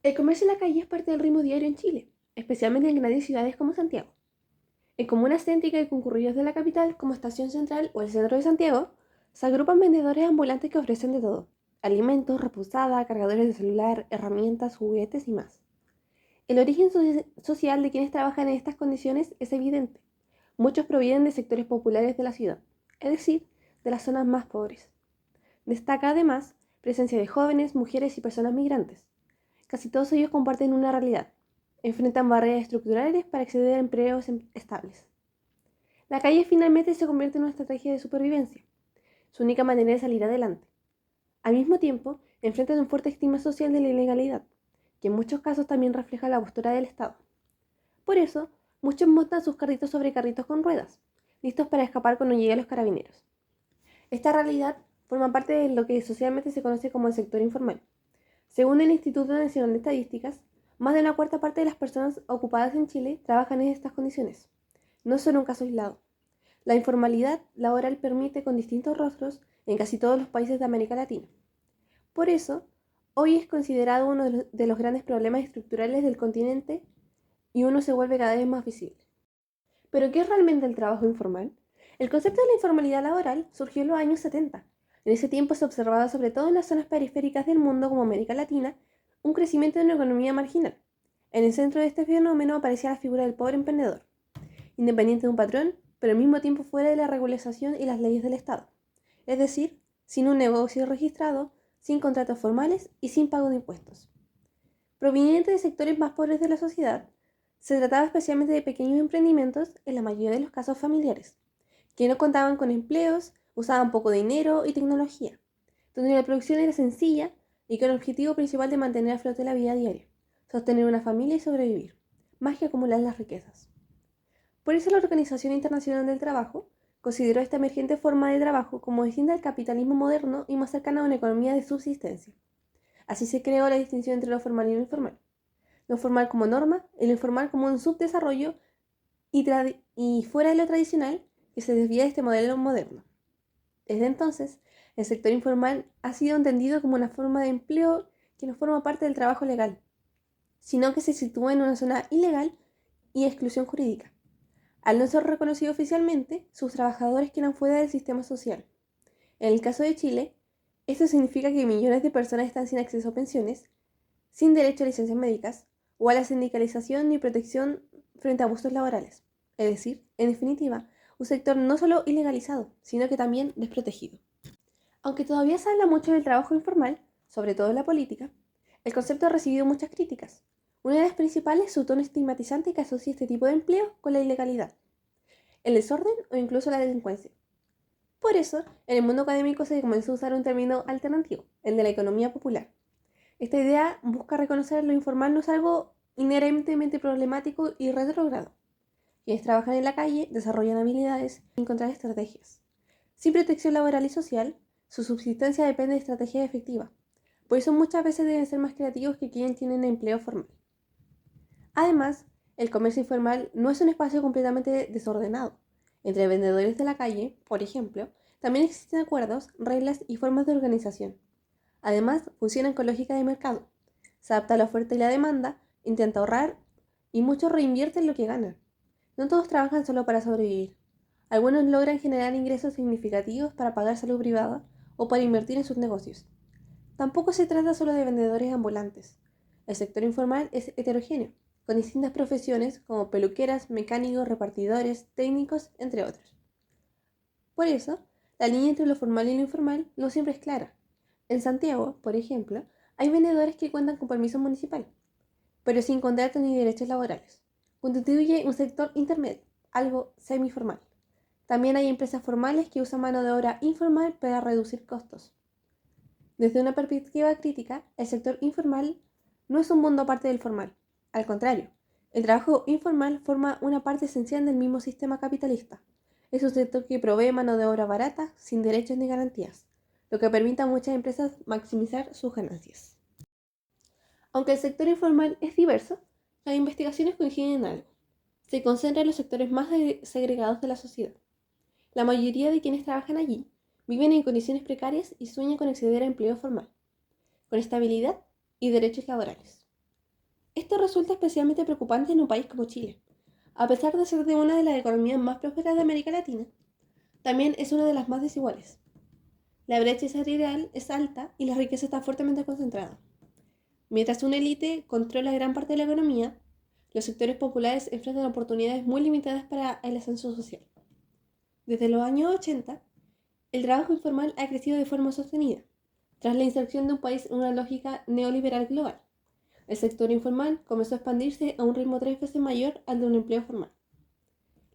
El comercio en la calle es parte del ritmo diario en Chile, especialmente en grandes ciudades como Santiago. En comunas céntricas y concurridas de la capital, como Estación Central o el centro de Santiago, se agrupan vendedores ambulantes que ofrecen de todo: alimentos, reposada, cargadores de celular, herramientas, juguetes y más. El origen social de quienes trabajan en estas condiciones es evidente. Muchos provienen de sectores populares de la ciudad, es decir, de las zonas más pobres. Destaca además presencia de jóvenes, mujeres y personas migrantes. Casi todos ellos comparten una realidad: enfrentan barreras estructurales para acceder a empleos estables. La calle finalmente se convierte en una estrategia de supervivencia, su única manera de salir adelante. Al mismo tiempo, enfrentan un fuerte estigma social de la ilegalidad, que en muchos casos también refleja la postura del Estado. Por eso, muchos montan sus carritos sobre carritos con ruedas, listos para escapar cuando lleguen los carabineros. Esta realidad forma parte de lo que socialmente se conoce como el sector informal. Según el Instituto Nacional de Estadísticas, más de una cuarta parte de las personas ocupadas en Chile trabajan en estas condiciones. No es solo un caso aislado. La informalidad laboral permite con distintos rostros en casi todos los países de América Latina. Por eso, hoy es considerado uno de los grandes problemas estructurales del continente y uno se vuelve cada vez más visible. ¿Pero qué es realmente el trabajo informal? El concepto de la informalidad laboral surgió en los años 70. En ese tiempo se observaba, sobre todo en las zonas periféricas del mundo como América Latina, un crecimiento de una economía marginal. En el centro de este fenómeno aparecía la figura del pobre emprendedor, independiente de un patrón, pero al mismo tiempo fuera de la regularización y las leyes del Estado. Es decir, sin un negocio registrado, sin contratos formales y sin pago de impuestos. Proveniente de sectores más pobres de la sociedad, se trataba especialmente de pequeños emprendimientos, en la mayoría de los casos familiares, que no contaban con empleos, usaban poco dinero y tecnología, donde la producción era sencilla y con el objetivo principal de mantener a flote la vida diaria, sostener una familia y sobrevivir, más que acumular las riquezas. Por eso la Organización Internacional del Trabajo consideró esta emergente forma de trabajo como distinta al capitalismo moderno y más cercana a una economía de subsistencia. Así se creó la distinción entre lo formal y lo informal. Lo formal como norma y lo informal como un subdesarrollo y fuera de lo tradicional, que se desvía de este modelo moderno. Desde entonces, el sector informal ha sido entendido como una forma de empleo que no forma parte del trabajo legal, sino que se sitúa en una zona ilegal y exclusión jurídica. Al no ser reconocido oficialmente, sus trabajadores quedan fuera del sistema social. En el caso de Chile, esto significa que millones de personas están sin acceso a pensiones, sin derecho a licencias médicas o a la sindicalización ni protección frente a abusos laborales. Es decir, en definitiva, un sector no solo ilegalizado, sino que también desprotegido. Aunque todavía se habla mucho del trabajo informal, sobre todo en la política, el concepto ha recibido muchas críticas. Una de las principales es su tono estigmatizante que asocia este tipo de empleo con la ilegalidad, el desorden o incluso la delincuencia. Por eso, en el mundo académico se comenzó a usar un término alternativo, el de la economía popular. Esta idea busca reconocer lo informal no es algo inherentemente problemático y retrógrado. Quienes trabajan en la calle desarrollan habilidades y encontrar estrategias. Sin protección laboral y social, su subsistencia depende de estrategias efectivas. Por eso muchas veces deben ser más creativos que quienes tienen empleo formal. Además, el comercio informal no es un espacio completamente desordenado. Entre vendedores de la calle, por ejemplo, también existen acuerdos, reglas y formas de organización. Además, funcionan con lógica de mercado. Se adapta a la oferta y la demanda, intenta ahorrar y muchos reinvierten lo que ganan. No todos trabajan solo para sobrevivir. Algunos logran generar ingresos significativos para pagar salud privada o para invertir en sus negocios. Tampoco se trata solo de vendedores ambulantes. El sector informal es heterogéneo, con distintas profesiones como peluqueras, mecánicos, repartidores, técnicos, entre otros. Por eso, la línea entre lo formal y lo informal no siempre es clara. En Santiago, por ejemplo, hay vendedores que cuentan con permiso municipal, pero sin contrato ni derechos laborales. Constituye un sector intermedio, algo semiformal. También hay empresas formales que usan mano de obra informal para reducir costos. Desde una perspectiva crítica, el sector informal no es un mundo aparte del formal. Al contrario, el trabajo informal forma una parte esencial del mismo sistema capitalista. Es un sector que provee mano de obra barata, sin derechos ni garantías, lo que permite a muchas empresas maximizar sus ganancias. Aunque el sector informal es diverso, las investigaciones coinciden en algo: se concentra en los sectores más segregados de la sociedad. La mayoría de quienes trabajan allí viven en condiciones precarias y sueñan con acceder a empleo formal, con estabilidad y derechos laborales. Esto resulta especialmente preocupante en un país como Chile. A pesar de ser de una de las economías más prósperas de América Latina, también es una de las más desiguales. La brecha salarial es alta y la riqueza está fuertemente concentrada. Mientras una élite controla gran parte de la economía, los sectores populares enfrentan oportunidades muy limitadas para el ascenso social. Desde los años 80, el trabajo informal ha crecido de forma sostenida, tras la inserción de un país en una lógica neoliberal global. El sector informal comenzó a expandirse a un ritmo 3 veces mayor al de un empleo formal.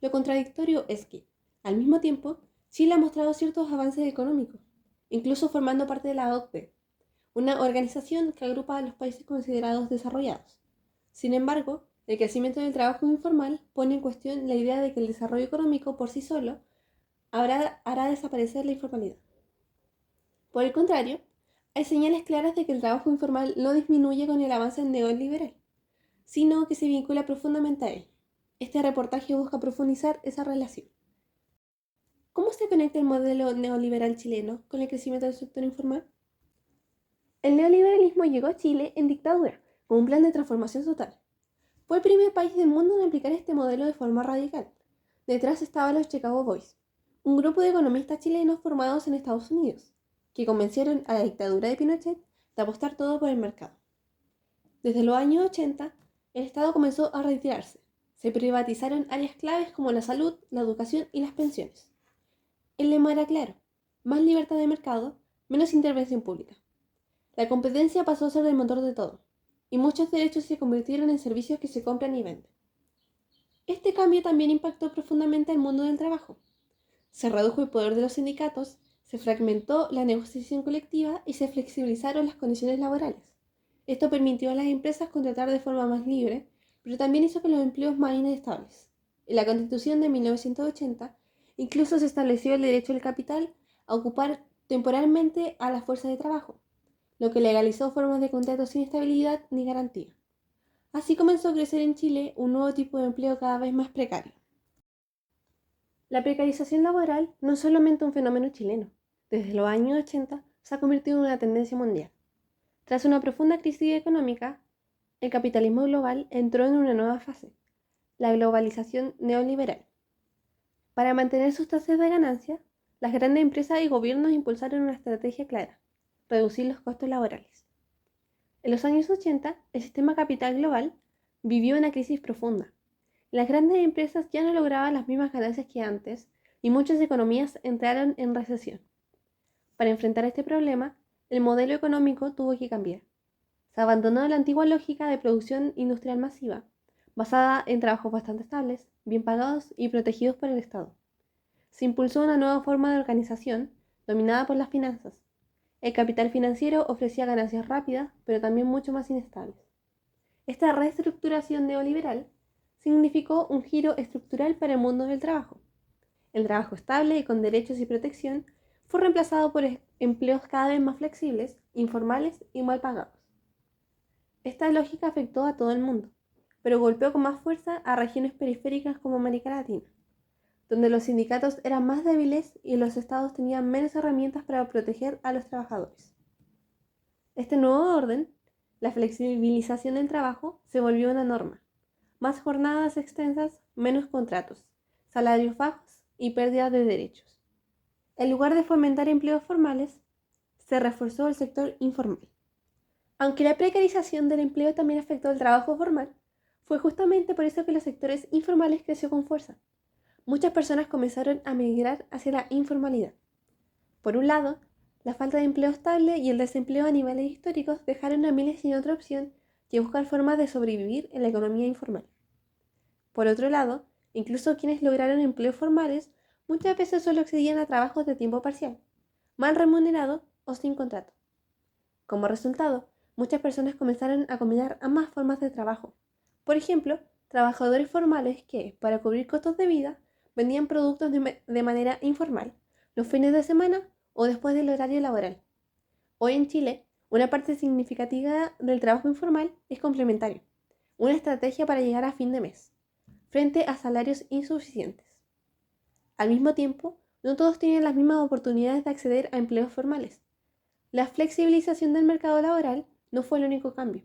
Lo contradictorio es que, al mismo tiempo, Chile ha mostrado ciertos avances económicos, incluso formando parte de la OCDE, una organización que agrupa a los países considerados desarrollados. Sin embargo, el crecimiento del trabajo informal pone en cuestión la idea de que el desarrollo económico por sí solo hará desaparecer la informalidad. Por el contrario, hay señales claras de que el trabajo informal no disminuye con el avance neoliberal, sino que se vincula profundamente a él. Este reportaje busca profundizar esa relación. ¿Cómo se conecta el modelo neoliberal chileno con el crecimiento del sector informal? El neoliberalismo llegó a Chile en dictadura, con un plan de transformación total. Fue el primer país del mundo en aplicar este modelo de forma radical. Detrás estaban los Chicago Boys, un grupo de economistas chilenos formados en Estados Unidos, que convencieron a la dictadura de Pinochet de apostar todo por el mercado. Desde los años 80, el Estado comenzó a retirarse. Se privatizaron áreas claves como la salud, la educación y las pensiones. El lema era claro: más libertad de mercado, menos intervención pública. La competencia pasó a ser el motor de todo, y muchos derechos se convirtieron en servicios que se compran y venden. Este cambio también impactó profundamente al mundo del trabajo. Se redujo el poder de los sindicatos, se fragmentó la negociación colectiva y se flexibilizaron las condiciones laborales. Esto permitió a las empresas contratar de forma más libre, pero también hizo que los empleos más inestables. En la Constitución de 1980 incluso se estableció el derecho del capital a ocupar temporalmente a la fuerza de trabajo, lo que legalizó formas de contrato sin estabilidad ni garantía. Así comenzó a crecer en Chile un nuevo tipo de empleo cada vez más precario. La precarización laboral no es solamente un fenómeno chileno. Desde los años 80 se ha convertido en una tendencia mundial. Tras una profunda crisis económica, el capitalismo global entró en una nueva fase, la globalización neoliberal. Para mantener sus tasas de ganancia, las grandes empresas y gobiernos impulsaron una estrategia clara: reducir los costos laborales. En los años 80, el sistema capital global vivió una crisis profunda. Las grandes empresas ya no lograban las mismas ganancias que antes y muchas economías entraron en recesión. Para enfrentar este problema, el modelo económico tuvo que cambiar. Se abandonó la antigua lógica de producción industrial masiva, basada en trabajos bastante estables, bien pagados y protegidos por el Estado. Se impulsó una nueva forma de organización dominada por las finanzas. El capital financiero ofrecía ganancias rápidas, pero también mucho más inestables. Esta reestructuración neoliberal significó un giro estructural para el mundo del trabajo. El trabajo estable y con derechos y protección fue reemplazado por empleos cada vez más flexibles, informales y mal pagados. Esta lógica afectó a todo el mundo, pero golpeó con más fuerza a regiones periféricas como América Latina, donde los sindicatos eran más débiles y los estados tenían menos herramientas para proteger a los trabajadores. Este nuevo orden, la flexibilización del trabajo, se volvió una norma. Más jornadas extensas, menos contratos, salarios bajos y pérdida de derechos. En lugar de fomentar empleos formales, se reforzó el sector informal. Aunque la precarización del empleo también afectó el trabajo formal, fue justamente por eso que los sectores informales creció con fuerza. Muchas personas comenzaron a migrar hacia la informalidad. Por un lado, la falta de empleo estable y el desempleo a niveles históricos dejaron a miles sin otra opción que buscar formas de sobrevivir en la economía informal. Por otro lado, incluso quienes lograron empleos formales muchas veces solo accedían a trabajos de tiempo parcial, mal remunerado o sin contrato. Como resultado, muchas personas comenzaron a combinar ambas formas de trabajo. Por ejemplo, trabajadores formales que, para cubrir costos de vida, vendían productos de manera informal, los fines de semana o después del horario laboral. Hoy en Chile, una parte significativa del trabajo informal es complementario, una estrategia para llegar a fin de mes, frente a salarios insuficientes. Al mismo tiempo, no todos tienen las mismas oportunidades de acceder a empleos formales. La flexibilización del mercado laboral no fue el único cambio.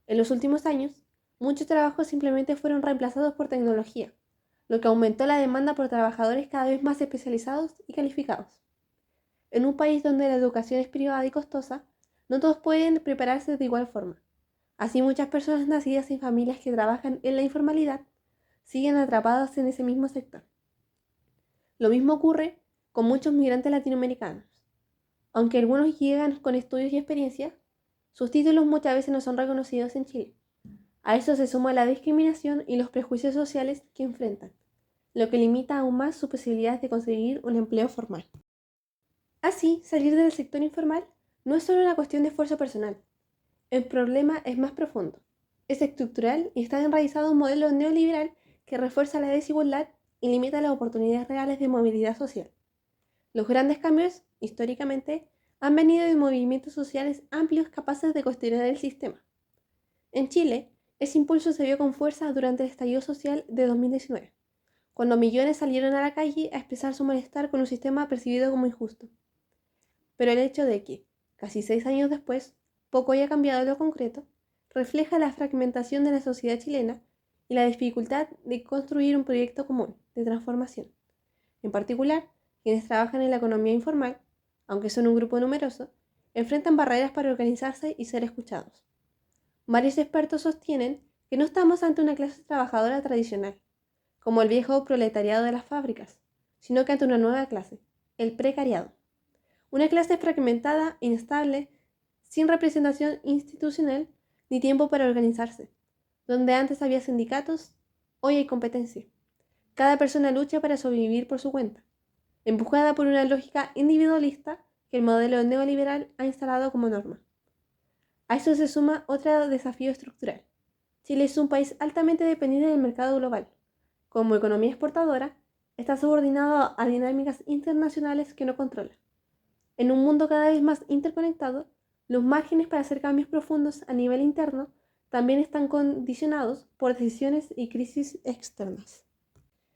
En los últimos años, muchos trabajos simplemente fueron reemplazados por tecnología, lo que aumentó la demanda por trabajadores cada vez más especializados y calificados. En un país donde la educación es privada y costosa, no todos pueden prepararse de igual forma. Así muchas personas nacidas en familias que trabajan en la informalidad siguen atrapadas en ese mismo sector. Lo mismo ocurre con muchos migrantes latinoamericanos. Aunque algunos llegan con estudios y experiencia, sus títulos muchas veces no son reconocidos en Chile. A eso se suma la discriminación y los prejuicios sociales que enfrentan, lo que limita aún más sus posibilidades de conseguir un empleo formal. Así, salir del sector informal no es solo una cuestión de esfuerzo personal. El problema es más profundo. Es estructural y está enraizado en un modelo neoliberal que refuerza la desigualdad y limita las oportunidades reales de movilidad social. Los grandes cambios, históricamente, han venido de movimientos sociales amplios capaces de cuestionar el sistema. En Chile, ese impulso se vio con fuerza durante el estallido social de 2019, cuando millones salieron a la calle a expresar su malestar con un sistema percibido como injusto. Pero el hecho de que, casi 6 años después, poco haya cambiado en lo concreto, refleja la fragmentación de la sociedad chilena y la dificultad de construir un proyecto común de transformación. En particular, quienes trabajan en la economía informal, aunque son un grupo numeroso, enfrentan barreras para organizarse y ser escuchados. Varios expertos sostienen que no estamos ante una clase trabajadora tradicional, como el viejo proletariado de las fábricas, sino que ante una nueva clase, el precariado. Una clase fragmentada, inestable, sin representación institucional ni tiempo para organizarse. Donde antes había sindicatos, hoy hay competencia. Cada persona lucha para sobrevivir por su cuenta, empujada por una lógica individualista que el modelo neoliberal ha instalado como norma. A eso se suma otro desafío estructural. Chile es un país altamente dependiente del mercado global. Como economía exportadora, está subordinado a dinámicas internacionales que no controla. En un mundo cada vez más interconectado, los márgenes para hacer cambios profundos a nivel interno también están condicionados por decisiones y crisis externas.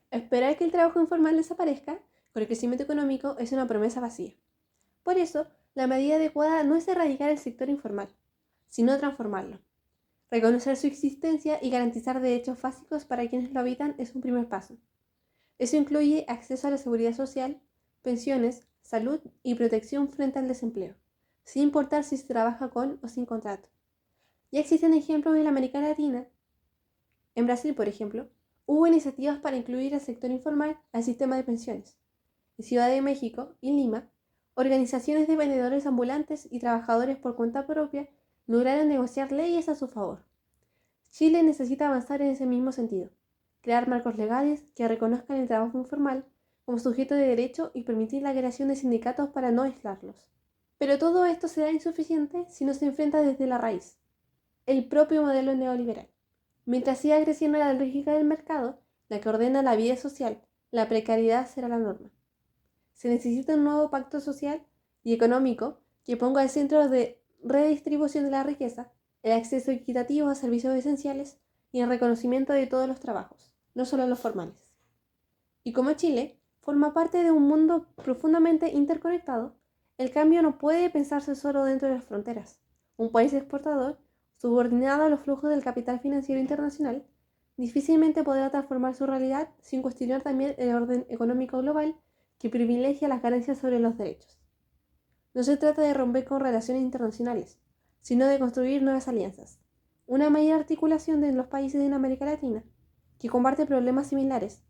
Esperar que el trabajo informal desaparezca con el crecimiento económico es una promesa vacía. Por eso, la medida adecuada no es erradicar el sector informal, sino transformarlo. Reconocer su existencia y garantizar derechos básicos para quienes lo habitan es un primer paso. Eso incluye acceso a la seguridad social, pensiones, salud y protección frente al desempleo, sin importar si se trabaja con o sin contrato. Ya existen ejemplos en la América Latina. En Brasil, por ejemplo, hubo iniciativas para incluir al sector informal al sistema de pensiones. En Ciudad de México y Lima, organizaciones de vendedores ambulantes y trabajadores por cuenta propia lograron negociar leyes a su favor. Chile necesita avanzar en ese mismo sentido, crear marcos legales que reconozcan el trabajo informal como sujeto de derecho y permitir la creación de sindicatos para no aislarlos. Pero todo esto será insuficiente si no se enfrenta desde la raíz, el propio modelo neoliberal. Mientras siga creciendo la lógica del mercado, la que ordena la vida social, la precariedad será la norma. Se necesita un nuevo pacto social y económico que ponga al centro de redistribución de la riqueza, el acceso equitativo a servicios esenciales y el reconocimiento de todos los trabajos, no solo los formales. Y como Chile forma parte de un mundo profundamente interconectado, el cambio no puede pensarse solo dentro de las fronteras. Un país exportador, subordinado a los flujos del capital financiero internacional, difícilmente podrá transformar su realidad sin cuestionar también el orden económico global que privilegia las ganancias sobre los derechos. No se trata de romper con relaciones internacionales, sino de construir nuevas alianzas. Una mayor articulación de los países en América Latina, que comparten problemas similares,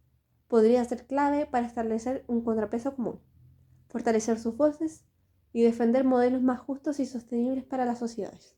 podría ser clave para establecer un contrapeso común, fortalecer sus voces y defender modelos más justos y sostenibles para las sociedades.